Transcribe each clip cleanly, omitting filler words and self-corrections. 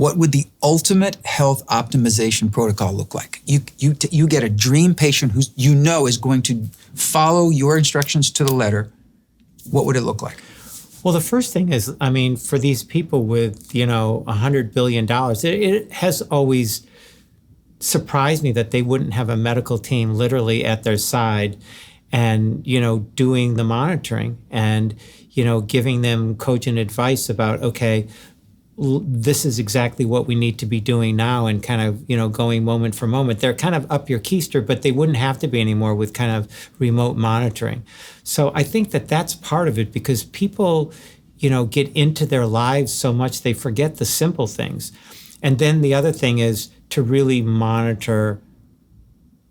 what would the ultimate health optimization protocol look like? You get a dream patient who you know is going to follow your instructions to the letter. What would it look like? Well, the first thing is, I mean, for these people with, $100 billion, it has always surprised me that they wouldn't have a medical team literally at their side and, doing the monitoring and, giving them cogent advice about, okay, this is exactly what we need to be doing now and kind of, going moment for moment. They're kind of up your keister, but they wouldn't have to be anymore with kind of remote monitoring. So I think that that's part of it because people, get into their lives so much they forget the simple things. And then the other thing is to really monitor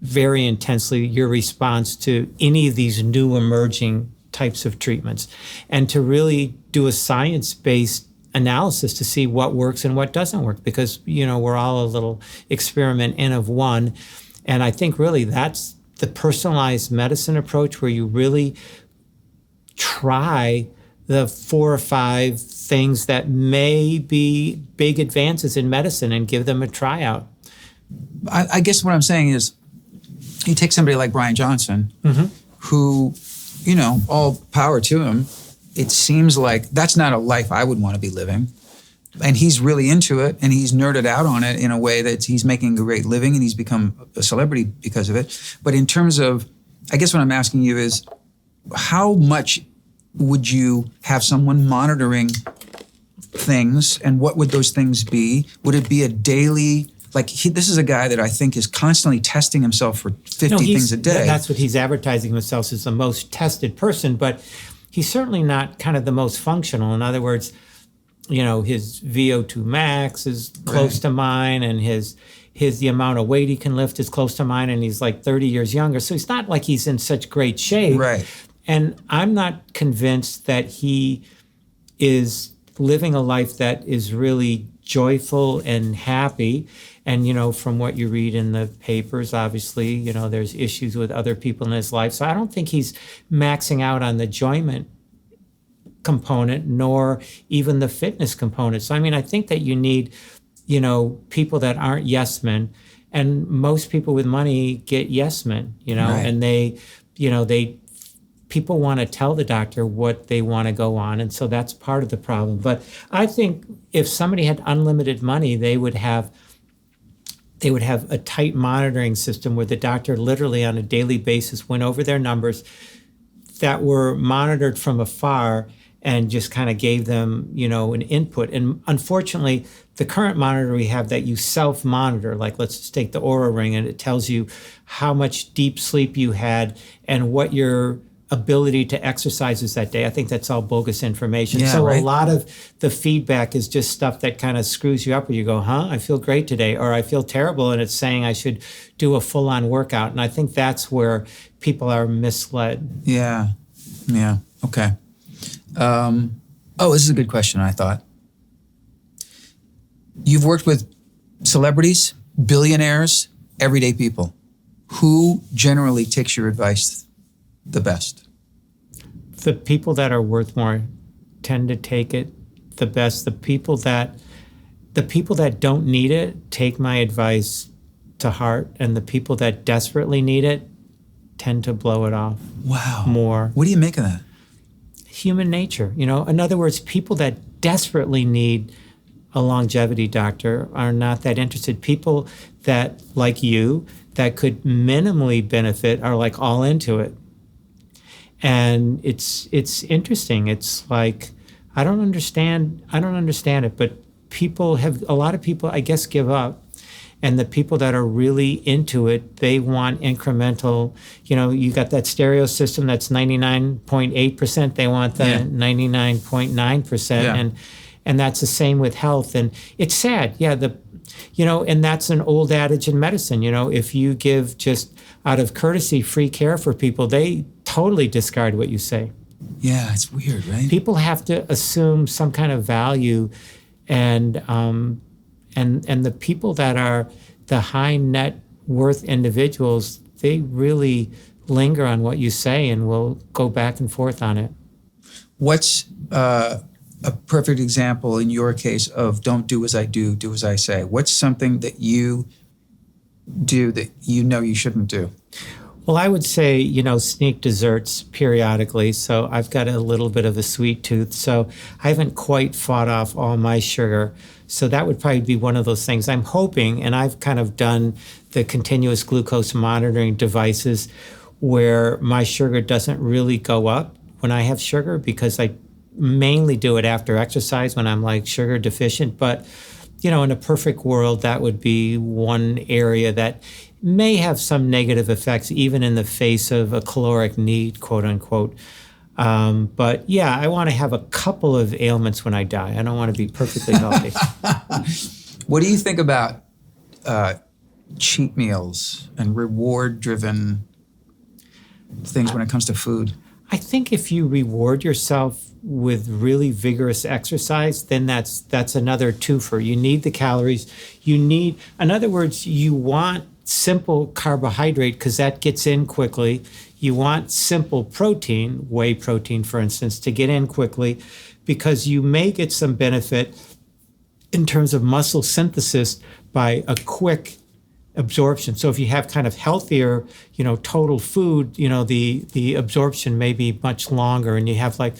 very intensely your response to any of these new emerging types of treatments and to really do a science-based analysis to see what works and what doesn't work because, we're all a little experiment N of one. And I think really that's the personalized medicine approach where you really try the 4 or 5 things that may be big advances in medicine and give them a tryout. I guess what I'm saying is you take somebody like Bryan Johnson, who, all power to him. It seems like that's not a life I would want to be living. And he's really into it and he's nerded out on it in a way that he's making a great living and he's become a celebrity because of it. But in terms of, I guess what I'm asking you is, how much would you have someone monitoring things and what would those things be? Would it be a daily, this is a guy that I think is constantly testing himself for 50 things a day. That's what he's advertising himself as the most tested person, but he's certainly not kind of the most functional. In other words, his VO2 max is close to mine and the amount of weight he can lift is close to mine and he's like 30 years younger. So it's not like he's in such great shape. Right. And I'm not convinced that he is living a life that is really joyful and happy. And, from what you read in the papers, obviously, there's issues with other people in his life. So I don't think he's maxing out on the enjoyment component, nor even the fitness component. So, I think that you need, people that aren't yes men. And most people with money get yes men, right. And people want to tell the doctor what they want to go on. And so that's part of the problem. But I think if somebody had unlimited money, they would have a tight monitoring system where the doctor literally on a daily basis went over their numbers that were monitored from afar and just kind of gave them, an input. And unfortunately, the current monitor we have that you self-monitor, like let's just take the Oura Ring and it tells you how much deep sleep you had and what your ability to exercise is that day. I think that's all bogus information. Yeah, so right. A lot of the feedback is just stuff that kind of screws you up where you go, I feel great today, or I feel terrible, and it's saying I should do a full-on workout. And I think that's where people are misled. Yeah. Okay. This is a good question, I thought. You've worked with celebrities, billionaires, everyday people. Who generally takes your advice the best? The people that are worth more tend to take it the best. The people that don't need it take my advice to heart, and the people that desperately need it tend to blow it off. Wow. More. What do you make of that? Human nature. In other words, people that desperately need a longevity doctor are not that interested. People that, like you, that could minimally benefit are like all into it. And it's interesting. It's like, I don't understand it, but a lot of people, I guess, give up. And the people that are really into it, they want incremental, you got that stereo system that's 99.8%. They want the 99.9%. Yeah. And that's the same with health. And it's sad. Yeah. And that's an old adage in medicine. If you give just out of courtesy free care for people, they totally discard what you say. Yeah, it's weird, right? People have to assume some kind of value, and the people that are the high net worth individuals, they really linger on what you say and will go back and forth on it. What's a perfect example in your case of don't do as I do, do as I say? What's something that you do that you know you shouldn't do? Well, I would say, sneak desserts periodically. So I've got a little bit of a sweet tooth. So I haven't quite fought off all my sugar. So that would probably be one of those things. I'm hoping, and I've kind of done the continuous glucose monitoring devices where my sugar doesn't really go up when I have sugar, because I mainly do it after exercise when I'm like sugar deficient. But, in a perfect world, that would be one area that may have some negative effects, even in the face of a caloric need, quote unquote. But yeah, I want to have a couple of ailments when I die. I don't want to be perfectly healthy. What do you think about cheat meals and reward-driven things when it comes to food? I think if you reward yourself with really vigorous exercise, then that's another twofer. You need the calories. In other words, you want simple carbohydrate because that gets in quickly. You want simple protein, whey protein, for instance, to get in quickly because you may get some benefit in terms of muscle synthesis by a quick absorption. So if you have kind of healthier, total food, the absorption may be much longer, and you have like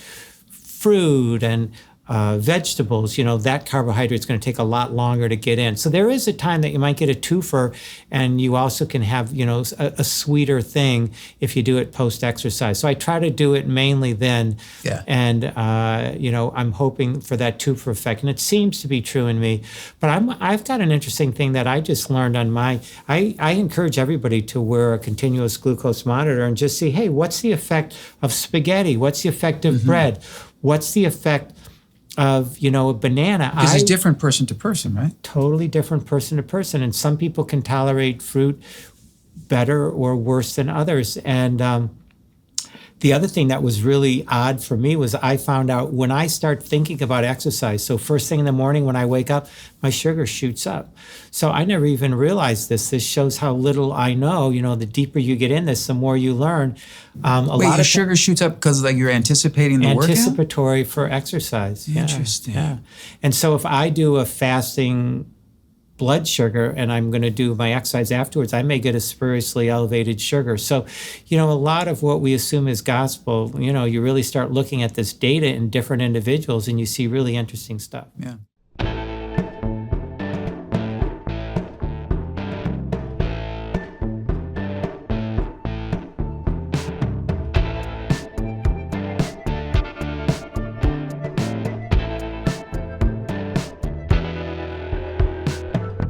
fruit and vegetables, that carbohydrate is going to take a lot longer to get in. So there is a time that you might get a twofer, and you also can have, a sweeter thing if you do it post-exercise. So I try to do it mainly then. Yeah. And, I'm hoping for that twofer effect. And it seems to be true in me. But I've got an interesting thing that I just learned on I encourage everybody to wear a continuous glucose monitor and just see, hey, what's the effect of spaghetti? What's the effect of bread? What's the effect of, a banana? Because it's different person to person, right? Totally different person to person. And some people can tolerate fruit better or worse than others. And the other thing that was really odd for me was I found out when I start thinking about exercise, so first thing in the morning when I wake up, my sugar shoots up. So I never even realized this. This shows how little I know. The deeper you get in this, the more you learn. Your sugar shoots up because you're anticipating the workout? Anticipatory for exercise. Interesting. Yeah. And so if I do a fasting blood sugar and I'm going to do my exercise afterwards, I may get a spuriously elevated sugar. So, a lot of what we assume is gospel, you really start looking at this data in different individuals and you see really interesting stuff. Yeah.